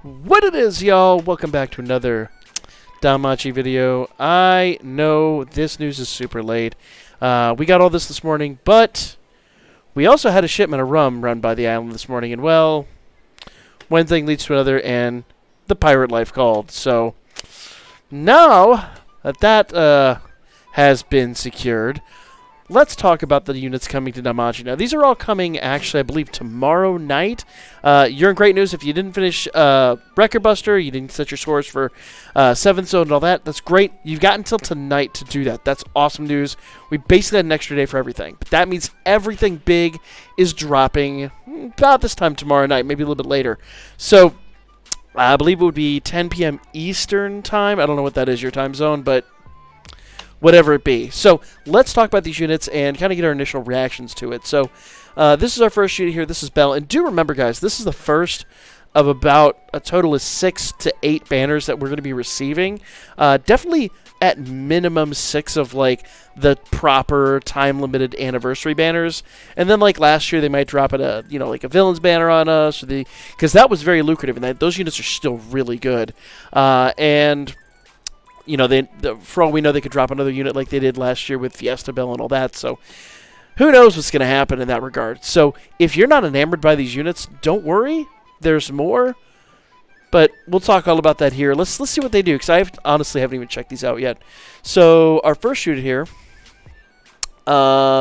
What it is, y'all? Welcome back to another Danmachi video. I know this news is super late. We got all this morning, but we also had a shipment of rum run by the island this morning, and well, one thing leads to another, and the pirate life called. So now that has been secured, let's talk about the units coming to Danmachi. Now, these are all coming, actually, I believe, tomorrow night. You're in great news. If you didn't finish Record Buster, you didn't set your scores for 7th Zone and all that, that's great. You've got until tonight to do that. That's awesome news. We basically had an extra day for everything. But that means everything big is dropping about this time tomorrow night, maybe a little bit later. So, I believe it would be 10 p.m. Eastern time. I don't know what that is, your time zone, but whatever it be. So let's talk about these units and kind of get our initial reactions to it. So this is our first unit here. This is Bell. And do remember, guys, this is the first of about a total of 6 to 8 banners that we're going to be receiving. Definitely at minimum 6 of like the proper time-limited anniversary banners. And then like last year, they might drop it like a villain's banner on us, or because that was very lucrative, and those units are still really good. You know, for all we know, they could drop another unit like they did last year with Fiesta Bell and all that. So who knows what's going to happen in that regard. So if you're not enamored by these units, don't worry. There's more. But we'll talk all about that here. Let's see what they do, because I honestly haven't even checked these out yet. So our first unit here,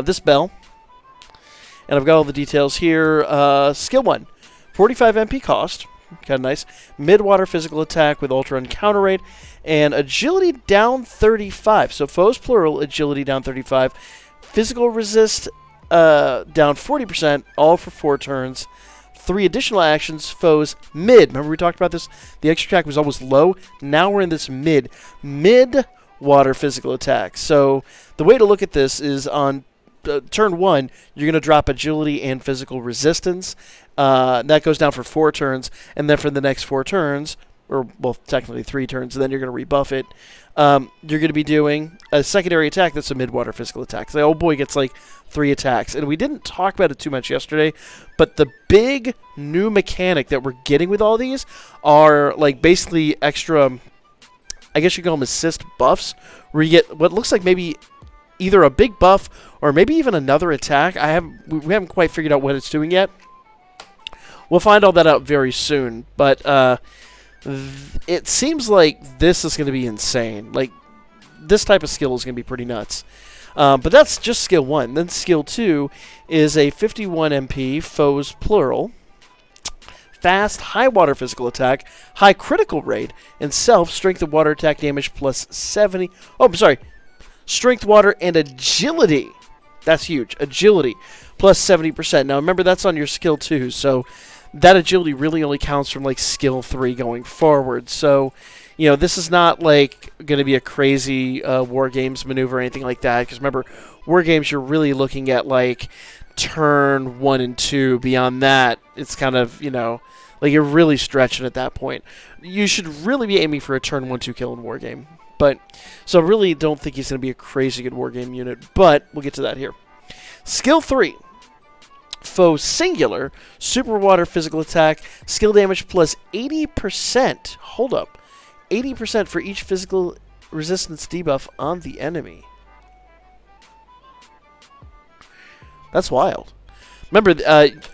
this Bell. And I've got all the details here. Skill 1, 45 MP cost. Kind of nice. Mid-water physical attack with ultra and counter rate. And agility down 35. So foes plural, agility down 35. Physical resist down 40%, all for 4 turns. 3 additional actions, foes mid. Remember we talked about this? The extra attack was always low. Now we're in this mid-water physical attack. So the way to look at this is on turn 1, you're going to drop agility and physical resistance. That goes down for 4 turns. And then for the next 4 turns, or, well, technically 3 turns, and then you're going to rebuff it. You're going to be doing a secondary attack that's a mid-water physical attack. So the old boy gets, like, 3 attacks. And we didn't talk about it too much yesterday, but the big new mechanic that we're getting with all these are, like, basically extra, I guess you call them assist buffs, where you get what looks like maybe either a big buff or maybe even another attack. We haven't quite figured out what it's doing yet. We'll find all that out very soon, but it seems like this is going to be insane. Like, this type of skill is going to be pretty nuts. But that's just skill 1. Then skill 2 is a 51 MP, foes plural, fast, high water physical attack, high critical rate, and self, strength of water attack damage plus 70. Oh, I'm sorry. Strength, water, and agility. That's huge. Agility plus 70%. Now, remember, that's on your skill 2, so that agility really only counts from, like, skill 3 going forward. So, you know, this is not, like, going to be a crazy War Games maneuver or anything like that. Because, remember, War Games, you're really looking at, like, turn 1 and 2. Beyond that, it's kind of, you know, like, you're really stretching at that point. You should really be aiming for a turn 1-2 kill in War Game. But, so I really don't think he's going to be a crazy good War Game unit. But, we'll get to that here. Skill 3. Foe singular, super water physical attack, skill damage plus 80%. Hold up. 80% for each physical resistance debuff on the enemy. That's wild. Remember,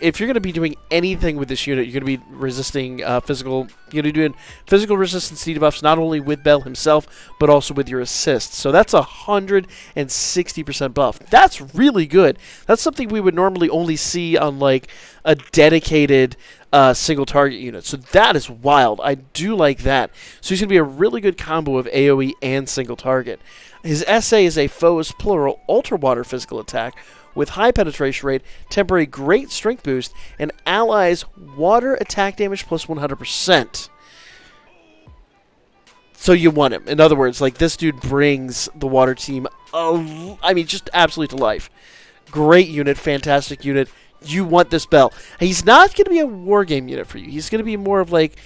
if you're going to be doing anything with this unit, you're going to be resisting physical. You're going to be doing physical resistance debuffs not only with Bell himself, but also with your assists. So that's 160% buff. That's really good. That's something we would normally only see on like a dedicated single target unit. So that is wild. I do like that. So he's going to be a really good combo of AoE and single target. His SA is a foes plural ultra water physical attack with high penetration rate, temporary great strength boost, and allies water attack damage plus 100%. So you want him. In other words, like, this dude brings the water team, I mean, just absolutely to life. Great unit, fantastic unit. You want this Bell. He's not going to be a war game unit for you. He's going to be more of like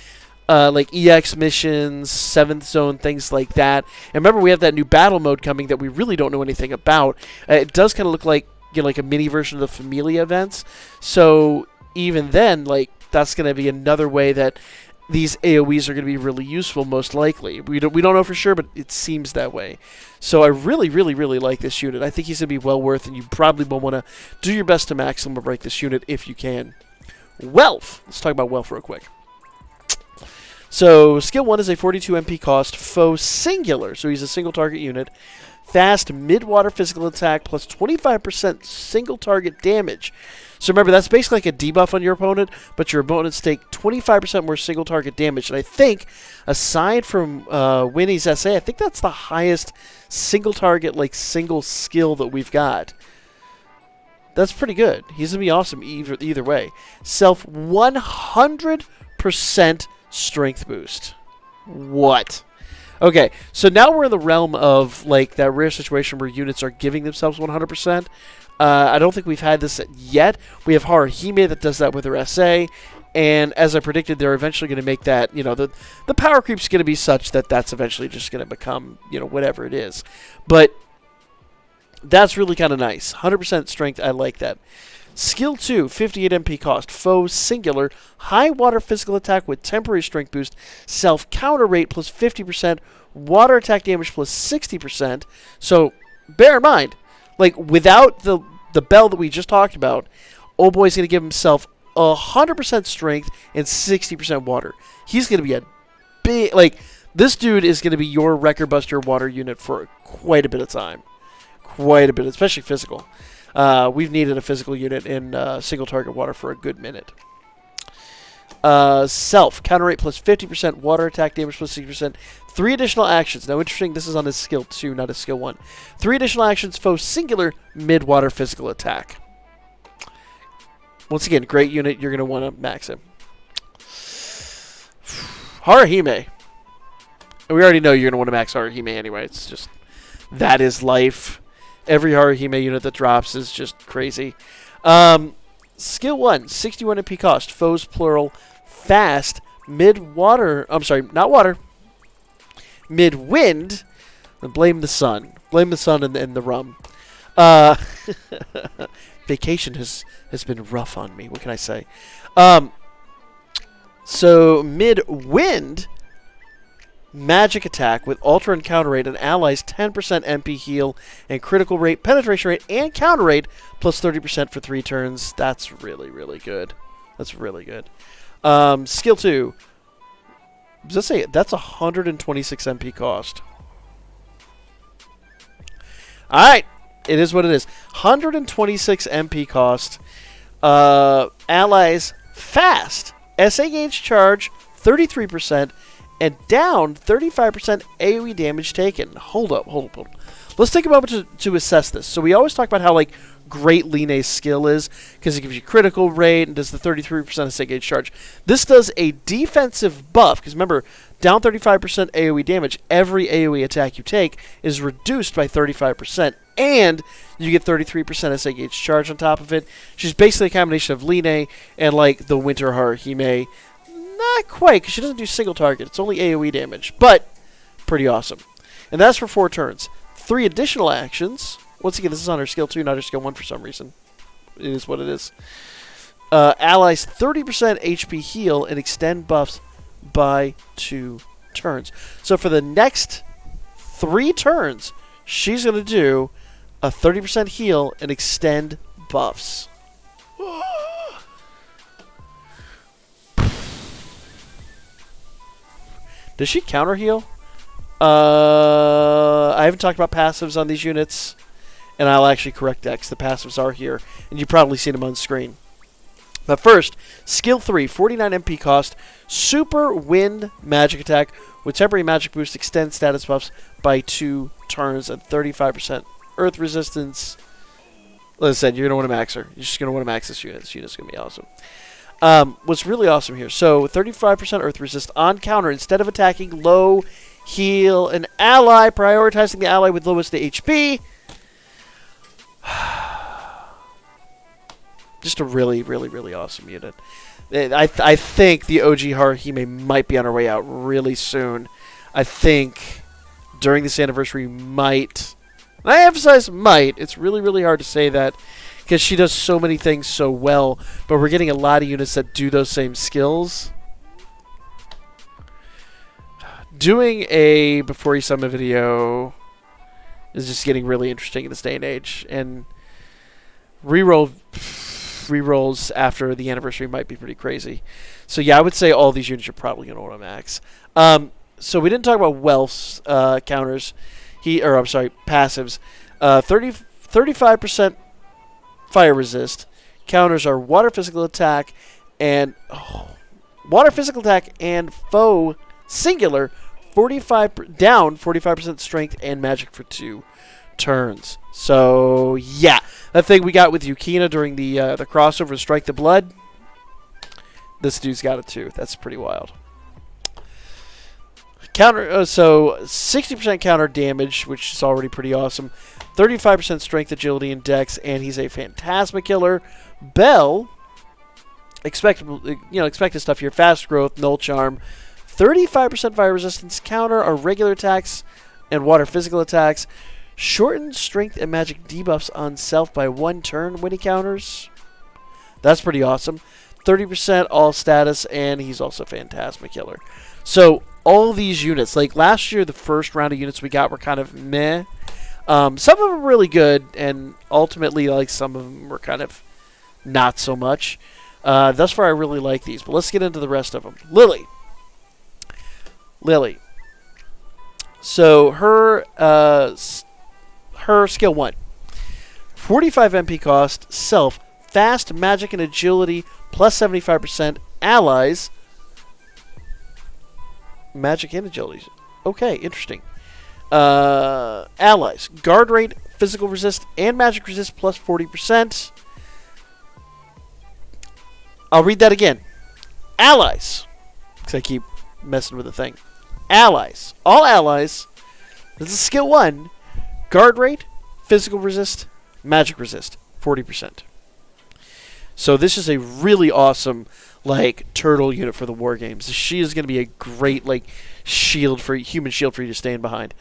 EX missions, 7th Zone, things like that. And remember, we have that new battle mode coming that we really don't know anything about. It does kind of look like, you know, like a mini version of the Familia events. So even then, like, that's going to be another way that these AoEs are going to be really useful, most likely. We don't know for sure, but it seems that way. So I really, really, really like this unit. I think he's going to be well worth, and you probably will want to do your best to maximum break this unit if you can. Wealth. Let's talk about Wealth real quick. So skill 1 is a 42 MP cost, foe singular. So he's a single target unit. Fast mid-water physical attack plus 25% single target damage. So remember, that's basically like a debuff on your opponent, but your opponents take 25% more single target damage. And I think, aside from Winnie's SA, I think that's the highest single target, like single skill that we've got. That's pretty good. He's going to be awesome either way. Self 100% strength boost. What? Okay, so now we're in the realm of like that rare situation where units are giving themselves 100%. I don't think we've had this yet. We have Haruhime that does that with her SA, and as I predicted, they're eventually going to make that, the power creep's going to be such that that's eventually just going to become, whatever it is. But that's really kind of nice. 100% strength, I like that. Skill 2, 58 MP cost, foe singular, high water physical attack with temporary strength boost, self counter rate plus 50%, water attack damage plus 60%. So bear in mind, like without the bell that we just talked about, old boy's going to give himself 100% strength and 60% water. He's going to be a big, like this dude is going to be your record buster water unit for quite a bit of time. Quite a bit, especially physical. We've needed a physical unit in single target water for a good minute. Self, counter rate plus 50%, water attack damage plus 60%. 3 additional actions. Now, interesting, this is on his skill 2, not his skill 1. 3 additional actions, foe singular, mid-water physical attack. Once again, great unit. You're going to want to max him. Haruhime. We already know you're going to want to max Haruhime anyway. It's just, that is life. Every Haruhime unit that drops is just crazy. Skill 1, 61 MP cost. Foes plural. Fast. Mid-water. I'm sorry, not water. Mid-wind. Blame the sun. Blame the sun and the rum. Vacation has been rough on me. What can I say? So, mid-wind. Magic attack with ultra and counter rate and allies 10% MP heal and critical rate, penetration rate, and counter rate plus 30% for 3 turns. That's really, really good. That's really good. Skill 2. Does that say that's 126 MP cost? Alright. It is what it is. 126 MP cost. Allies fast. SA gauge charge 33%. And down 35% AoE damage taken. Hold up. Let's take a moment to assess this. So we always talk about how like great Line's skill is because it gives you critical rate and does the 33% SA gauge charge. This does a defensive buff because remember, down 35% AoE damage, every AoE attack you take is reduced by 35%, and you get 33% SA gauge charge on top of it. She's basically a combination of Line and like the Winter Haruhime. Not quite, because she doesn't do single target. It's only AoE damage, but pretty awesome. And that's for 4 turns. 3 additional actions. Once again, this is on her skill 2, not her skill 1 for some reason. It is what it is. Allies 30% HP heal and extend buffs by 2 turns. So for the next 3 turns, she's going to do a 30% heal and extend buffs. Does she counter heal? I haven't talked about passives on these units, and I'll actually correct that because the passives are here, and you've probably seen them on screen. But first, skill 3, 49 MP cost, super wind magic attack with temporary magic boost, extend status buffs by 2 turns and 35% earth resistance. Like I said, you're going to want to max her. You're just going to want to max this unit. This unit's going to be awesome. What's really awesome here, so 35% earth resist on counter instead of attacking low, heal an ally, prioritizing the ally with lowest HP. Just a really, really, really awesome unit. I think the OG Haruhime might be on her way out really soon. I think during this anniversary might, and I emphasize might, it's really, really hard to say that, because she does so many things so well, but we're getting a lot of units that do those same skills. Doing a before you summon video is just getting really interesting in this day and age, and rerolls after the anniversary might be pretty crazy. So yeah, I would say all these units are probably going to auto max. So we didn't talk about Welf's counters. Passives. 35% fire resist. Counters are water physical attack and foe singular 45% strength and magic for 2 turns. So yeah, that thing we got with Yukina during the crossover, Strike the Blood. This dude's got it too. That's pretty wild. So 60% counter damage, which is already pretty awesome. 35% strength, agility, and dex, and he's a Phantasma killer. Bell, expected stuff here. Fast growth, null charm. 35% fire resistance, counter are regular attacks and water physical attacks. Shortened strength and magic debuffs on self by 1 turn when he counters. That's pretty awesome. 30% all status, and he's also Phantasma killer. So all these units, like last year, the first round of units we got were kind of meh. Some of them were really good, and ultimately, like, some of them were kind of not so much. Thus far, I really like these, but let's get into the rest of them. Lily. So her skill 1. 45 MP cost, self, fast, magic, and agility, plus 75%, allies. Magic and agility. Okay, interesting. Allies. Guard rate, physical resist, and magic resist, plus 40%. I'll read that again. Allies. Because I keep messing with the thing. Allies. All allies. This is skill 1. Guard rate, physical resist, magic resist, 40%. So this is a really awesome, like, turtle unit for the war games. She is going to be a great, like, human shield for you to stand behind.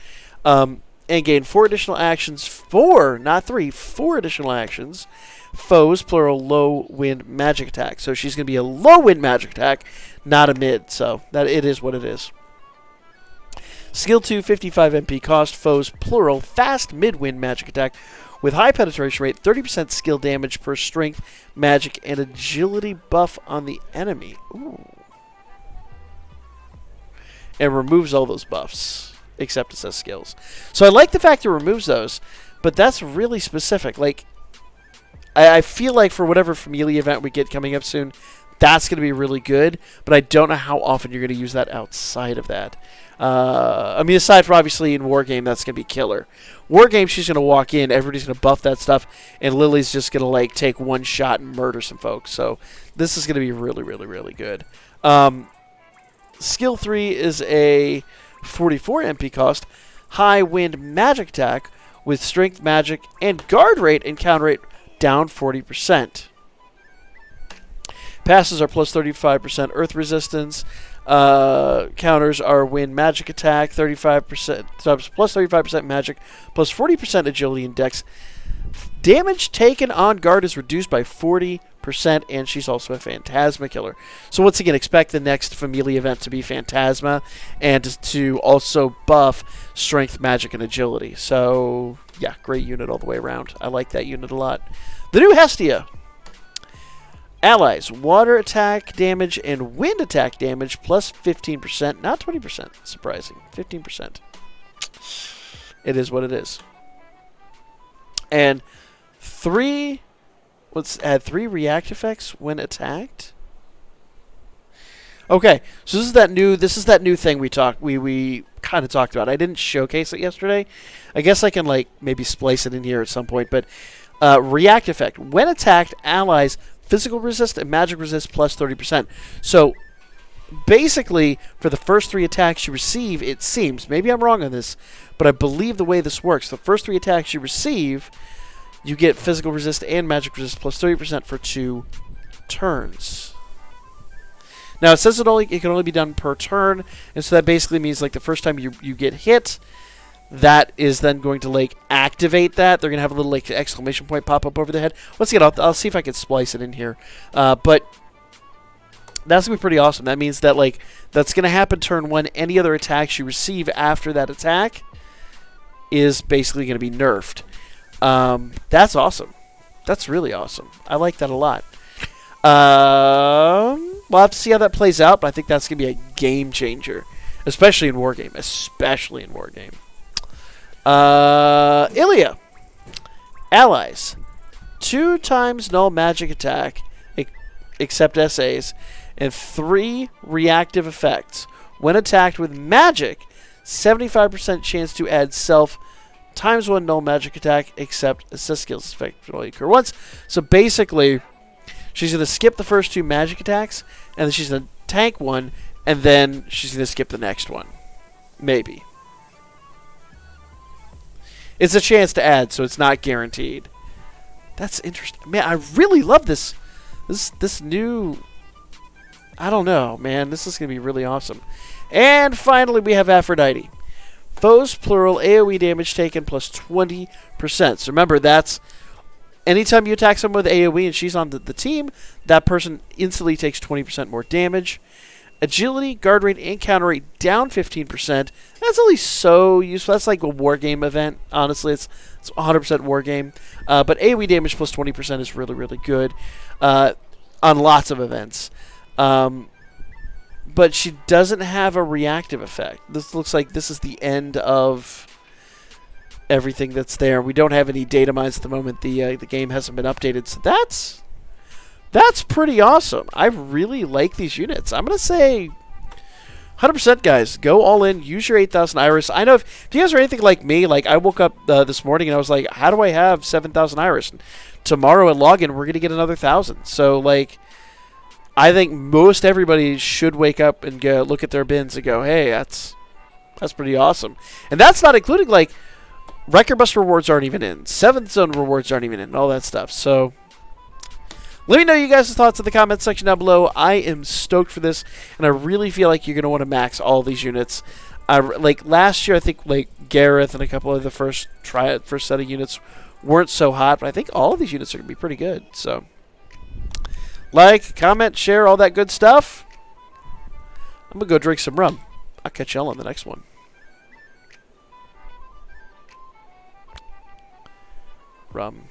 And gain 4 additional actions. 4, not 3. 4 additional actions. Foes, plural, low wind magic attack. So she's going to be a low wind magic attack, not a mid. So that it is what it is. Skill 2, 55 MP cost, foes, plural, fast mid-wind magic attack with high penetration rate, 30% skill damage per strength, magic, and agility buff on the enemy. Ooh. And removes all those buffs, except it says skills. So I like the fact it removes those, but that's really specific. Like, I feel like for whatever Familia event we get coming up soon, that's going to be really good, but I don't know how often you're going to use that outside of that. I mean, aside from obviously in Wargame, that's going to be killer. Wargame, she's going to walk in, everybody's going to buff that stuff, and Lily's just going to, like, take one shot and murder some folks. So this is going to be really, really, really good. Skill 3 is a 44 MP cost, high wind magic attack with strength, magic, and guard rate and counter rate down 40%. Passes are plus 35% earth resistance. Counters are wind magic attack, 35%, plus 35% magic, plus 40% agility and dex. Damage taken on guard is reduced by 40%, and she's also a Phantasma killer. So once again, expect the next Familia event to be Phantasma, and to also buff strength, magic, and agility. So yeah, great unit all the way around. I like that unit a lot. The new Hestia. Allies, water attack damage and wind attack damage plus 15%, not 20%, surprising, 15%. It is what it is. And add 3 react effects when attacked. Okay, so this is that new thing we kind of talked about. I didn't showcase it yesterday. I guess I can, like, maybe splice it in here at some point, but react effect. When attacked, allies physical resist and magic resist plus 30%. So basically, for the first 3 attacks you receive, it seems, maybe I'm wrong on this, but I believe the way this works, the first 3 attacks you receive, you get physical resist and magic resist plus 30% for 2 turns. Now it says it can only be done per turn, and so that basically means, like, the first time you get hit, that is then going to, like, activate that. They're going to have a little, like, exclamation point pop up over the head. Once again, I'll see if I can splice it in here. But That's going to be pretty awesome. That means that, like, that's going to happen turn 1. Any other attacks you receive after that attack is basically going to be nerfed. That's awesome. That's really awesome. I like that a lot. We'll have to see how that plays out, but I think that's going to be a game changer. Especially in Wargame. Especially in Wargame. Ilya. Allies. 2 times null magic attack, except SAs, and 3 reactive effects. When attacked with magic, 75% chance to add self times 1 null magic attack, except assist skills effect will only occur once. So basically, she's going to skip the first 2 magic attacks, and then she's going to tank 1, and then she's going to skip the next one. Maybe. It's a chance to add, so it's not guaranteed. That's interesting. Man, I really love this new... I don't know, man. This is going to be really awesome. And finally, we have Aphrodite. Foes, plural, AoE damage taken plus 20%. So remember, that's... Anytime you attack someone with AoE and she's on the team, that person instantly takes 20% more damage. Agility, guard rate, and counter rate down 15%. That's only so useful. That's like a war game event. Honestly, it's 100% war game. But AoE damage plus 20% is really, really good on lots of events. But she doesn't have a reactive effect. This looks like this is the end of everything that's there. We don't have any data mines at the moment. The game hasn't been updated, so that's pretty awesome. I really like these units. I'm going to say 100%, guys. Go all in. Use your 8,000 Iris. I know if you guys are anything like me, like I woke up this morning and I was like, how do I have 7,000 Iris? And tomorrow at login, we're going to get another 1,000. So, like, I think most everybody should wake up and go look at their bins and go, hey, that's pretty awesome. And that's not including, like, Record Bust rewards aren't even in. 7th Zone rewards aren't even in. And all that stuff. So... let me know you guys' thoughts in the comments section down below. I am stoked for this, and I really feel like you're going to want to max all these units. Like last year, I think like Gareth and a couple of the first set of units weren't so hot, but I think all of these units are going to be pretty good. So, like, comment, share, all that good stuff. I'm going to go drink some rum. I'll catch y'all on the next one. Rum.